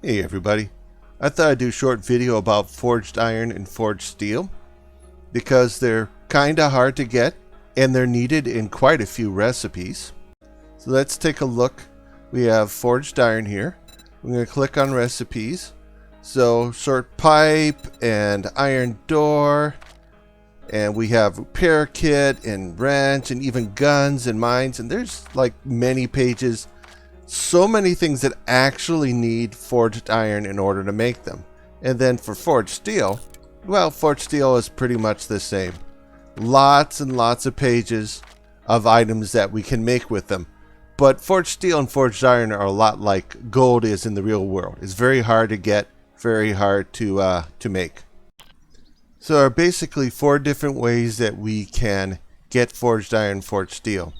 Hey everybody, I thought I'd do a short video about forged iron and forged steel because they're kinda hard to get and they're needed in quite a few recipes. So let's take a look. We have forged iron here. I'm going to click on recipes. So short pipe and iron door, and we have repair kit and wrench and even guns and mines, and there's like many pages. So many things that actually need forged iron in order to make them. And then for forged steel, well, forged steel is pretty much the same. Lots and lots of pages of items that we can make with them. But forged steel and forged iron are a lot like gold is in the real world. It's very hard to get, very hard to make. So there are basically four different ways that we can get forged iron, forged steel.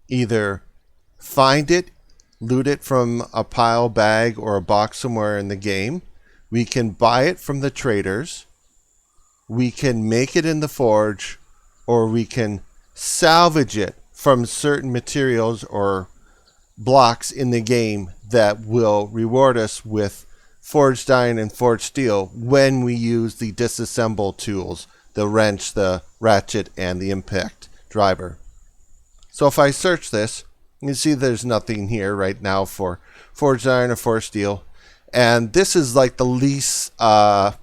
Either find it, loot it from a pile, bag, or a box somewhere in the game. We can buy it from the traders. We can make it in the forge, or we can salvage it from certain materials or blocks in the game that will reward us with forged iron and forged steel when we use the disassemble tools, the wrench, the ratchet, and the impact driver. So if I search this, you can see there's nothing here right now for forged iron or forged steel. And this is like the least popular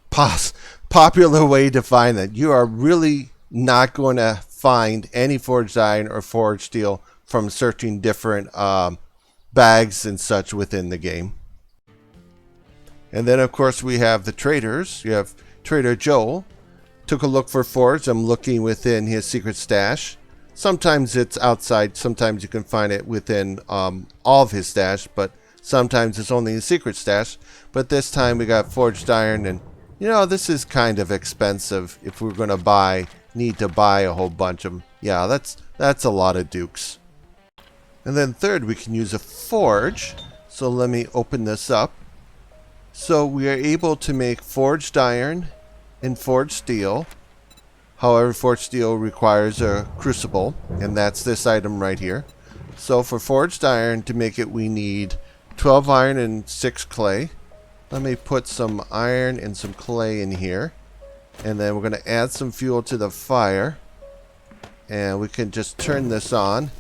way to find it. You are really not going to find any forged iron or forged steel from searching different bags and such within the game. And then, of course, we have the traders. You have Trader Joel. Took a look for forged. I'm looking within his secret stash. Sometimes it's outside, sometimes you can find it within all of his stash, but sometimes it's only a secret stash. But this time we got forged iron, and you know, this is kind of expensive. If we're going to need to buy a whole bunch of them. Yeah, that's a lot of dukes. And then third, we can use a forge. So let me open this up. So we are able to make forged iron and forged steel. However, forged steel requires a crucible, and that's this item right here. So for forged iron, to make it, we need 12 iron and 6 clay. Let me put some iron and some clay in here. And then we're going to add some fuel to the fire. And we can just turn this on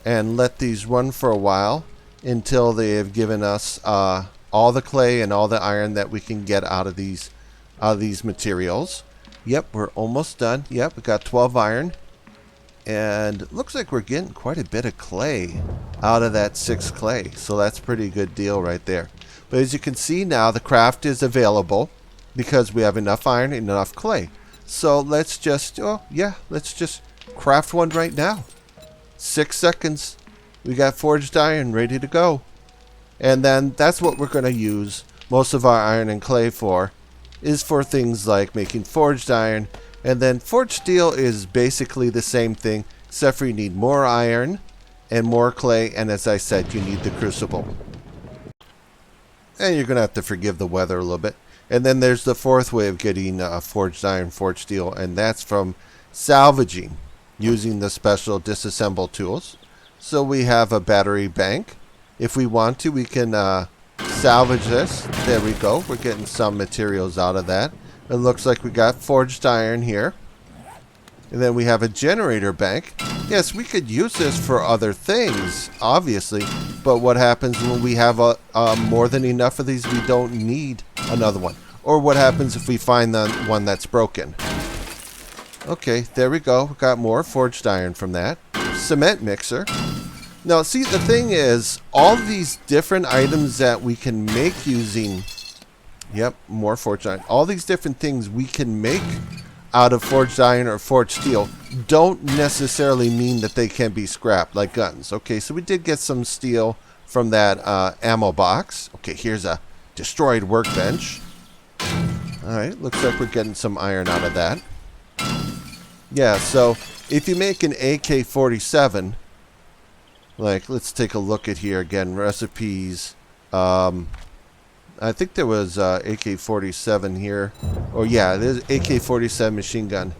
and let these run for a while until they have given us all the clay and all the iron that we can get out of these materials. Yep, we're almost done. Yep, we got 12 iron. And it looks like we're getting quite a bit of clay out of that 6 clay. So that's a pretty good deal right there. But as you can see now, the craft is available because we have enough iron and enough clay. So let's just, let's just craft one right now. 6 seconds. We got forged iron ready to go. And then that's what we're going to use most of our iron and clay for. Is for things like making forged iron, and then forged steel is basically the same thing, except for you need more iron and more clay, and as I said, you need the crucible. And you're going to have to forgive the weather a little bit. And then there's the fourth way of getting forged iron, forged steel, and that's from salvaging, using the special disassemble tools. So we have a battery bank. If we want to, we can salvage this. There we go. We're getting some materials out of that. It looks like we got forged iron here. And then we have a generator bank. Yes, we could use this for other things, obviously. But what happens when we have more than enough of these, we don't need another one. Or what happens if we find the one that's broken? Okay, there we go. We got more forged iron from that. Cement mixer. Now, see, the thing is, all these different items that we can make using, yep, more forged iron. All these different things we can make out of forged iron or forged steel don't necessarily mean that they can be scrapped like guns. Okay, so we did get some steel from that ammo box. Okay, here's a destroyed workbench. All right, looks like we're getting some iron out of that. Yeah, so if you make an AK-47... like, let's take a look at here again. Recipes. I think there was AK-47 here. Oh, yeah, there's AK-47 machine gun.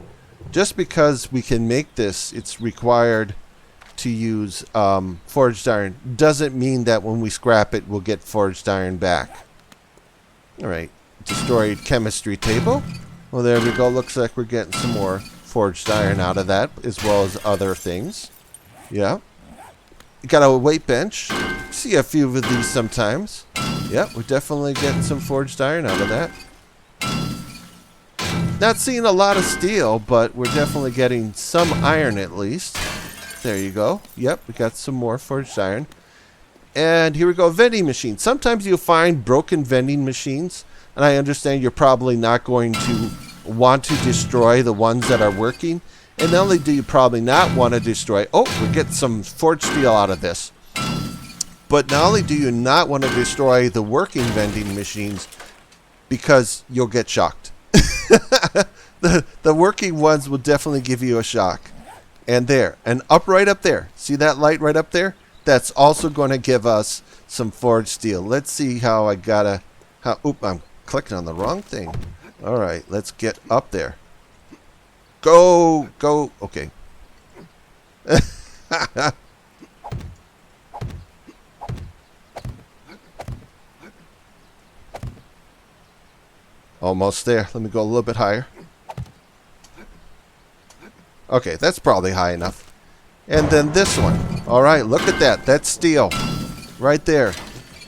Just because we can make this, it's required to use forged iron. Doesn't mean that when we scrap it, we'll get forged iron back. Alright, destroyed chemistry table. Well, there we go. Looks like we're getting some more forged iron out of that, as well as other things. Yeah. Got a weight bench. See a few of these sometimes. Yep, we're definitely getting some forged iron out of that. Not seeing a lot of steel, but we're definitely getting some iron at least. There you go. Yep, we got some more forged iron. And here we go, vending machine. Sometimes you'll find broken vending machines, and I understand you're probably not going to want to destroy the ones that are working. And not only do you probably not want to destroy... Oh, we're getting some forged steel out of this. But not only do you not want to destroy the working vending machines, because you'll get shocked. The working ones will definitely give you a shock. And there. And right up there. See that light right up there? That's also going to give us some forged steel. Let's see how I gotta... Oop, I'm clicking on the wrong thing. Alright, let's get up there. Go! Okay. Almost there. Let me go a little bit higher. Okay, that's probably high enough. And then this one. Alright, look at that. That's steel. Right there.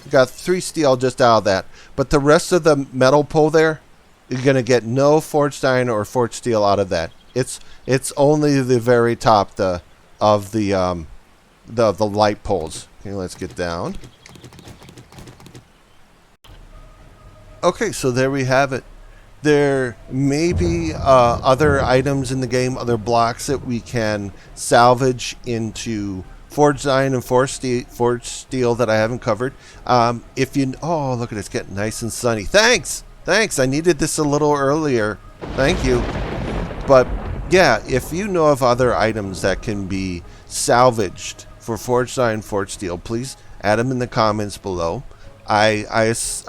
We got 3 steel just out of that. But the rest of the metal pole there, you're going to get no forged iron or forged steel out of that. It's only the very top of the light poles. Okay, let's get down. Okay, so there we have it. There may be other items in the game, other blocks that we can salvage into forged iron and forged steel that I haven't covered. Oh, look at it, it's getting nice and sunny. Thanks. I needed this a little earlier. Thank you. But yeah, if you know of other items that can be salvaged for forged iron, forged steel, please add them in the comments below. I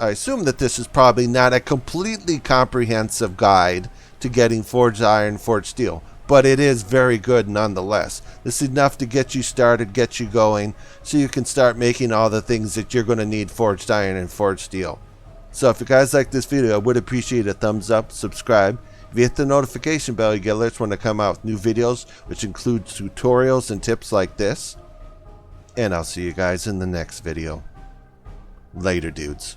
assume that this is probably not a completely comprehensive guide to getting forged iron, forged steel, but it is very good nonetheless. This is enough to get you started, get you going, so you can start making all the things that you're going to need forged iron and forged steel. So if you guys like this video, I would appreciate a thumbs up, subscribe. If you hit the notification bell, you get alerts when I come out with new videos, which include tutorials and tips like this. And I'll see you guys in the next video. Later, dudes.